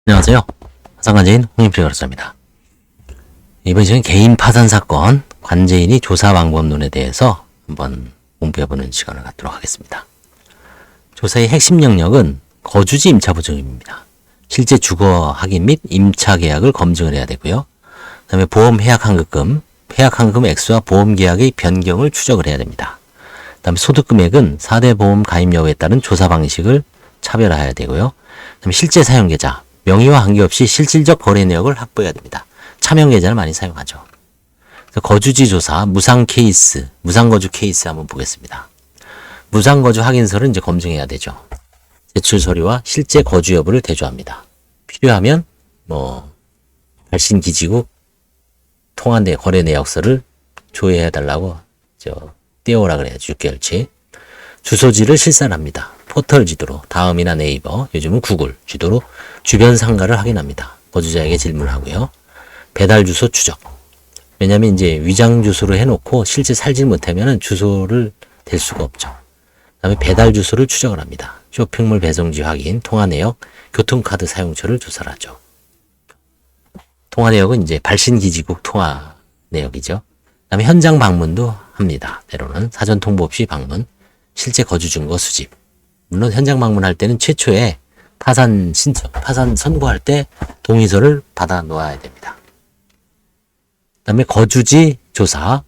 안녕하세요. 화상관제인 홍익필가르사입니다. 이번 시간 개인 파산 사건 관제인이 조사 방법론에 대해서 한번 공부해보는 시간을 갖도록 하겠습니다. 조사의 핵심 영역은 거주지 임차 보증입니다. 실제 주거 확인 및 임차 계약을 검증을 해야 되고요. 그 다음에 보험 해약 환급금, 해약 환급금 액수와 보험 계약의 변경을 추적을 해야 됩니다. 그 다음에 소득 금액은 4대 보험 가입 여부에 따른 조사 방식을 차별화해야 되고요. 그 다음에 실제 사용 계좌, 명의와 관계없이 실질적 거래 내역을 확보해야 됩니다. 차명 계좌를 많이 사용하죠. 그래서 거주지 조사, 무상 케이스, 무상 거주 케이스 한번 보겠습니다. 무상 거주 확인서를 이제 검증해야 되죠. 제출 서류와 실제 거주 여부를 대조합니다. 필요하면 발신 기지국 통화 내 거래 내역서를 조회해 달라고 띄워오라 그래야죠. 6개월치. 주소지를 실산합니다. 포털 지도로, 다음이나 네이버, 요즘은 구글 지도로 주변 상가를 확인합니다. 거주자에게 질문하고요. 배달 주소 추적. 왜냐면 이제 위장 주소를 해놓고 실제 살지 못하면 주소를 댈 수가 없죠. 그 다음에 배달 주소를 추적을 합니다. 쇼핑몰 배송지 확인, 통화 내역, 교통카드 사용처를 조사를 하죠. 통화 내역은 이제 발신 기지국 통화 내역이죠. 그 다음에 현장 방문도 합니다. 때로는 사전 통보 없이 방문, 실제 거주 증거 수집. 물론 현장 방문할 때는 최초에 파산 신청, 파산 선고할 때 동의서를 받아 놓아야 됩니다. 그 다음에 거주지 조사.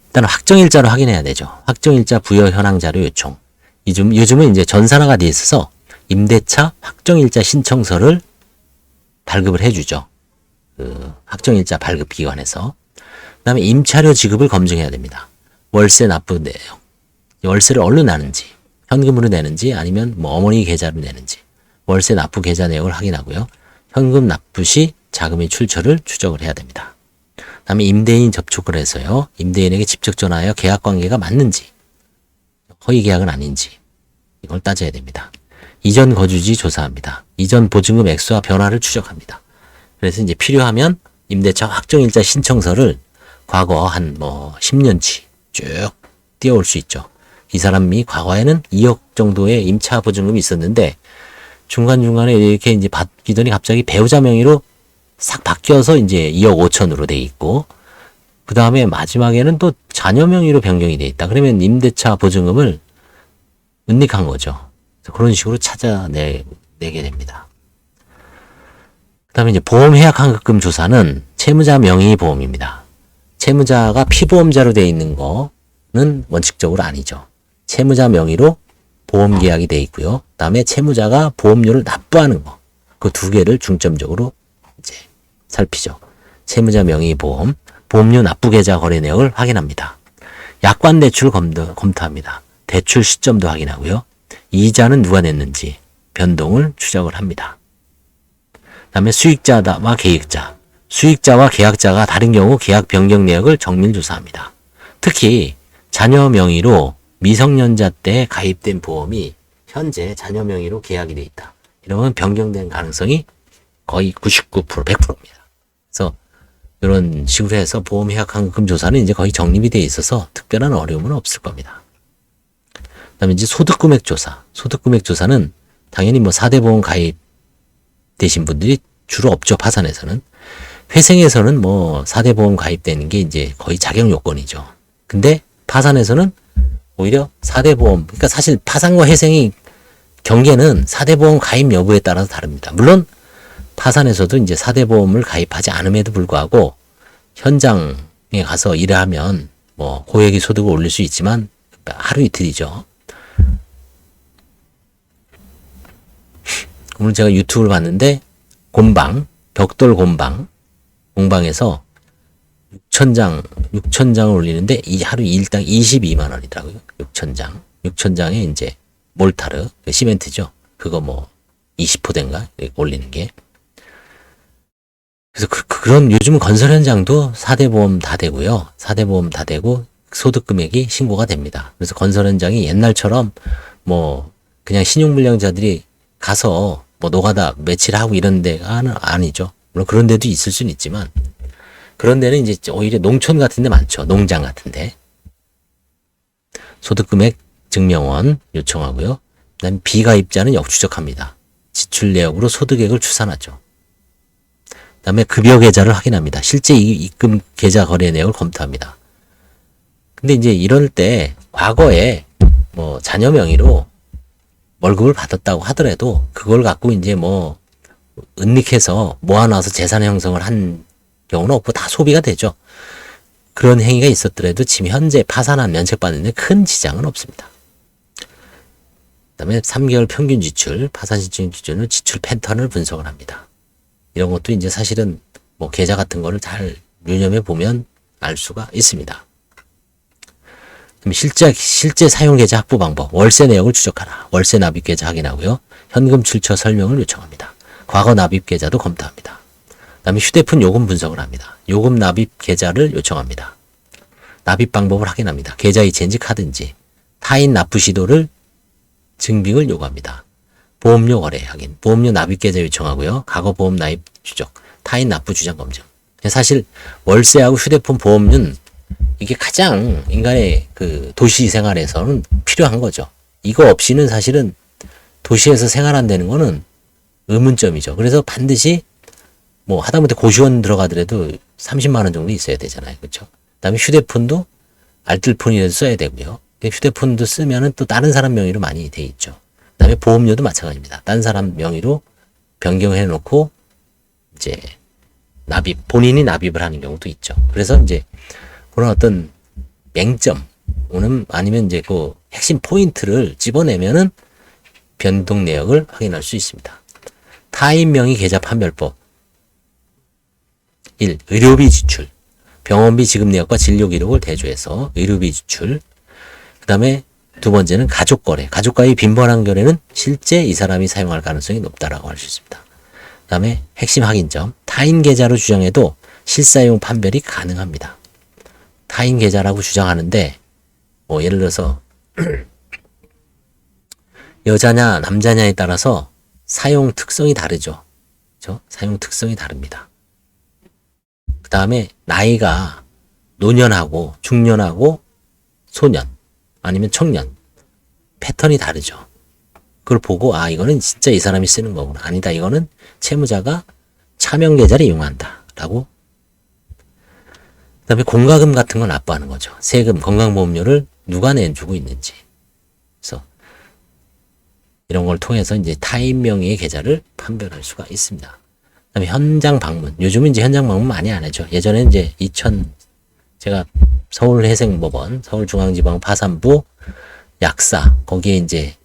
일단 확정일자로 확인해야 되죠. 확정일자 부여 현황 자료 요청. 요즘은 이제 전산화가 돼 있어서 임대차 확정일자 신청서를 발급을 해주죠. 그 확정일자 발급 기관에서. 그 다음에 임차료 지급을 검증해야 됩니다. 월세 납부 내역. 월세를 얼로 나는지, 현금으로 내는지, 아니면 어머니 계좌로 내는지, 월세 납부 계좌 내역을 확인하고요. 현금 납부 시 자금의 출처를 추적을 해야 됩니다. 다음에 임대인 접촉을 해서요. 임대인에게 직접 전화하여 계약 관계가 맞는지, 허위 계약은 아닌지, 이걸 따져야 됩니다. 이전 거주지 조사합니다. 이전 보증금 액수와 변화를 추적합니다. 그래서 이제 필요하면 임대차 확정일자 신청서를 과거 한 10년치 쭉 띄워올 수 있죠. 이 사람이 과거에는 2억 정도의 임차 보증금이 있었는데 중간중간에 이렇게 이제 받기더니 갑자기 배우자 명의로 싹 바뀌어서 이제 2억 5천으로 돼 있고, 그 다음에 마지막에는 또 자녀 명의로 변경이 돼 있다. 그러면 임대차 보증금을 은닉한 거죠. 그런 식으로 찾아내게 됩니다. 그 다음에 이제 보험 해약 환급금 조사는 채무자 명의 보험입니다. 채무자가 피보험자로 돼 있는 거는 원칙적으로 아니죠. 채무자 명의로 보험 계약이 돼 있고요. 그 다음에 채무자가 보험료를 납부하는 거. 그 두 개를 중점적으로 이제 살피죠. 채무자 명의 보험, 보험료 납부 계좌 거래 내역을 확인합니다. 약관 대출 검토합니다. 대출 시점도 확인하고요. 이자는 누가 냈는지 변동을 추적을 합니다. 그 다음에 수익자와 계획자, 수익자와 계약자가 다른 경우 계약 변경 내역을 정밀 조사합니다. 특히 자녀 명의로 미성년자 때 가입된 보험이 현재 자녀 명의로 계약이 돼 있다. 이러면 변경된 가능성이 거의 99%, 100%입니다. 그래서 이런 식으로 해서 보험 해약 환급금 조사는 이제 거의 정립이 돼 있어서 특별한 어려움은 없을 겁니다. 그다음에 이제 소득 금액 조사. 소득 금액 조사는 당연히 4대 보험 가입 되신 분들이 주로 없죠. 파산에서는. 회생에서는 4대 보험 가입되는 게 이제 거의 자격 요건이죠. 근데 파산에서는 오히려 4대 보험, 그러니까 사실 파산과 회생이 경계는 4대 보험 가입 여부에 따라서 다릅니다. 물론 파산에서도 이제 4대 보험을 가입하지 않음에도 불구하고 현장에 가서 일을 하면 고액의 소득을 올릴 수 있지만 하루 이틀이죠. 오늘 제가 유튜브를 봤는데 벽돌 공방에서 6,000장을 올리는데 하루 일당 22만 원이더라고요. 6,000장에 이제 몰타르, 시멘트죠. 그거 20호대인가 올리는 게. 그래서 그런 요즘은 건설 현장도 4대 보험 다 되고요. 4대 보험 다 되고 소득 금액이 신고가 됩니다. 그래서 건설 현장이 옛날처럼 그냥 신용불량자들이 가서 노가다 며칠 하고 이런 데가 아니죠. 물론 그런 데도 있을 수는 있지만 그런 데는 이제 오히려 농촌 같은 데 많죠. 농장 같은 데. 소득금액 증명원 요청하고요. 그다음에 비가입자는 역추적합니다. 지출 내역으로 소득액을 추산하죠. 그 다음에 급여 계좌를 확인합니다. 실제 입금 계좌 거래 내역을 검토합니다. 근데 이제 이럴 때 과거에 뭐 자녀 명의로 월급을 받았다고 하더라도 그걸 갖고 이제 뭐 은닉해서 모아놔서 재산 형성을 한 경우는 없고 다 소비가 되죠. 그런 행위가 있었더라도 지금 현재 파산한 면책받는데 큰 지장은 없습니다. 그 다음에 3개월 평균 지출, 파산 신청 기준으로 지출 패턴을 분석을 합니다. 이런 것도 이제 사실은 뭐 계좌 같은 거를 잘 유념해 보면 알 수가 있습니다. 그럼 실제 사용 계좌 확보 방법, 월세 내역을 추적하라. 월세 납입 계좌 확인하고요. 현금 출처 설명을 요청합니다. 과거 납입 계좌도 검토합니다. 그 다음에 휴대폰 요금 분석을 합니다. 요금 납입 계좌를 요청합니다. 납입 방법을 확인합니다. 계좌 이체인지 카드인지, 타인 납부 시도를 증빙을 요구합니다. 보험료 거래 확인, 보험료 납입 계좌 요청하고요. 과거 보험 납입 추적, 타인 납부 주장 검증. 사실 월세하고 휴대폰 보험료는 이게 가장 인간의 그 도시 생활에서는 필요한 거죠. 이거 없이는 사실은 도시에서 생활한다는 거는 의문점이죠. 그래서 반드시 뭐 하다못해 고시원 들어가더라도 30만 원 정도 있어야 되잖아요. 그렇죠? 그다음에 휴대폰도 알뜰폰이라도 써야 되고요. 휴대폰도 쓰면은 또 다른 사람 명의로 많이 돼 있죠. 그다음에 보험료도 마찬가지입니다. 다른 사람 명의로 변경해 놓고 이제 본인이 납입을 하는 경우도 있죠. 그래서 이제 그런 어떤 맹점, 아니면 이제 그 핵심 포인트를 집어내면은 변동 내역을 확인할 수 있습니다. 타인 명의 계좌 판별법. 1. 의료비 지출. 병원비 지급 내역과 진료 기록을 대조해서 의료비 지출. 그 다음에 두 번째는 가족 거래. 가족과의 빈번한 거래는 실제 이 사람이 사용할 가능성이 높다라고 할 수 있습니다. 그 다음에 핵심 확인점. 타인 계좌로 주장해도 실사용 판별이 가능합니다. 타인 계좌라고 주장하는데 뭐 예를 들어서 여자냐 남자냐에 따라서 사용 특성이 다르죠. 그렇죠? 사용 특성이 다릅니다. 그 다음에 나이가 노년하고 중년하고 소년 아니면 청년 패턴이 다르죠. 그걸 보고 이거는 진짜 이 사람이 쓰는 거구나. 아니다. 이거는 채무자가 차명 계좌를 이용한다. 라고. 그 다음에 공과금 같은 건 납부하는 거죠. 세금, 건강보험료를 누가 내주고 있는지. 그래서 이런 걸 통해서 이제 타인 명의의 계좌를 판별할 수가 있습니다. 그 다음에 현장 방문. 요즘은 이제 현장 방문 많이 안 하죠. 예전에 이제 제가 서울해생법원, 서울중앙지방 파산부 약사, 거기에 이제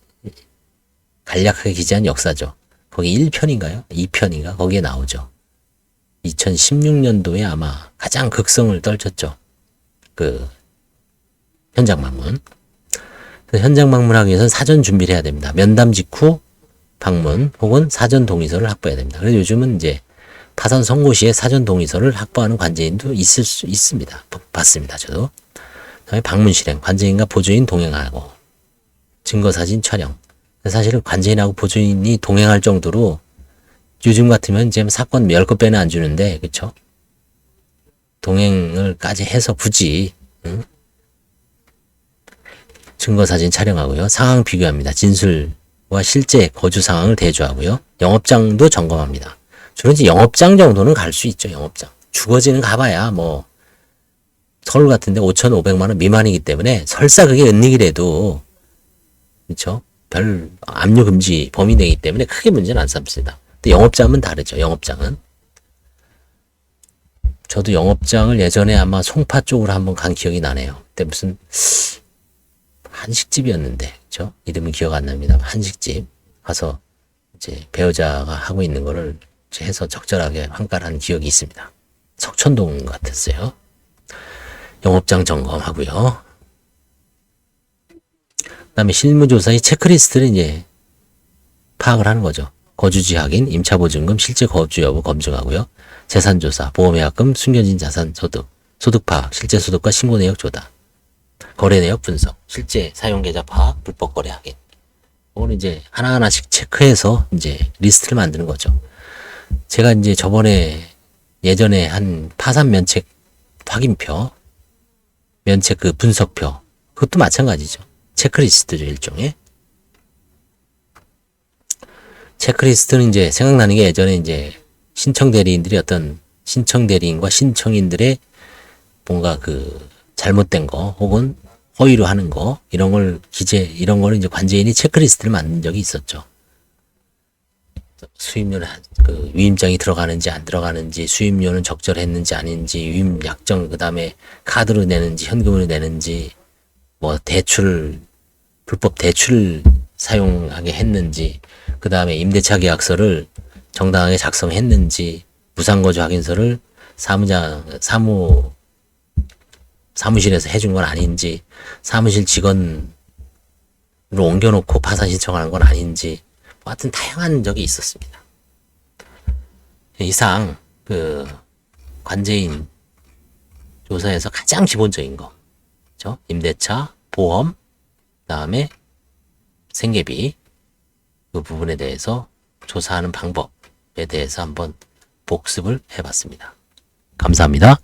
간략하게 기재한 역사죠. 거기 1편인가요? 2편인가? 거기에 나오죠. 2016년도에 아마 가장 극성을 떨쳤죠. 그 현장 방문. 현장 방문하기 위해서는 사전 준비를 해야 됩니다. 면담 직후 방문 혹은 사전 동의서를 확보해야 됩니다. 그래서 요즘은 이제 파산 선고 시에 사전 동의서를 확보하는 관제인도 있을 수 있습니다. 봤습니다. 저도. 그다음에 방문 실행, 관제인과 보조인 동행하고 증거사진 촬영. 사실은 관제인하고 보조인이 동행할 정도로 요즘 같으면 지금 사건 10건배는 안 주는데, 그쵸? 동행을까지 해서 굳이, 증거사진 촬영하고요. 상황 비교합니다. 진술과 실제 거주 상황을 대조하고요. 영업장도 점검합니다. 주로 이제 영업장 정도는 갈 수 있죠, 영업장. 주거지는 가봐야 뭐, 서울 같은데 5,500만원 미만이기 때문에 설사 그게 은닉이라도, 그쵸? 별 압류 금지 범위 내기 때문에 크게 문제는 안 삼습니다. 근데 영업장은 다르죠. 영업장은. 저도 영업장을 예전에 아마 송파 쪽으로 한번 간 기억이 나네요. 그때 무슨 한식집이었는데, 그죠? 이름은 기억 안 납니다. 한식집 가서 이제 배우자가 하고 있는 거를 해서 적절하게 환가를 한 기억이 있습니다. 석천동 같았어요. 영업장 점검하고요. 그 다음에 실무조사의 체크리스트를 이제 파악을 하는 거죠. 거주지 확인, 임차보증금, 실제 거주 여부 검증하고요. 재산조사, 보험예약금, 숨겨진 자산 소득, 소득 파악, 실제 소득과 신고 내역 조달, 거래 내역 분석, 실제 사용 계좌 파악, 불법 거래 확인. 이거는 이제 하나하나씩 체크해서 이제 리스트를 만드는 거죠. 제가 이제 예전에 한 파산 면책 확인표, 면책 그 분석표, 그것도 마찬가지죠. 체크리스트죠, 일종의. 체크리스트는 이제 생각나는 게 예전에 이제 신청 대리인들이 어떤 신청 대리인과 신청인들의 뭔가 그 잘못된 거 혹은 허위로 하는 거 이런 거를 이제 관제인이 체크리스트를 만든 적이 있었죠. 수임료 그 위임장이 들어가는지 안 들어가는지, 수임료는 적절했는지 아닌지, 위임 약정 그다음에 카드로 내는지 현금으로 내는지, 뭐 불법 대출 사용하게 했는지, 그다음에 임대차 계약서를 정당하게 작성했는지, 무상거주 확인서를 사무실에서 해준 건 아닌지, 사무실 직원으로 옮겨놓고 파산 신청하는 건 아닌지, 뭐 하여튼 다양한 적이 있었습니다. 이상 그 관제인 조사에서 가장 기본적인 거, 그렇죠? 임대차, 보험, 그다음에 생계비 그 부분에 대해서 조사하는 방법에 대해서 한번 복습을 해봤습니다. 감사합니다.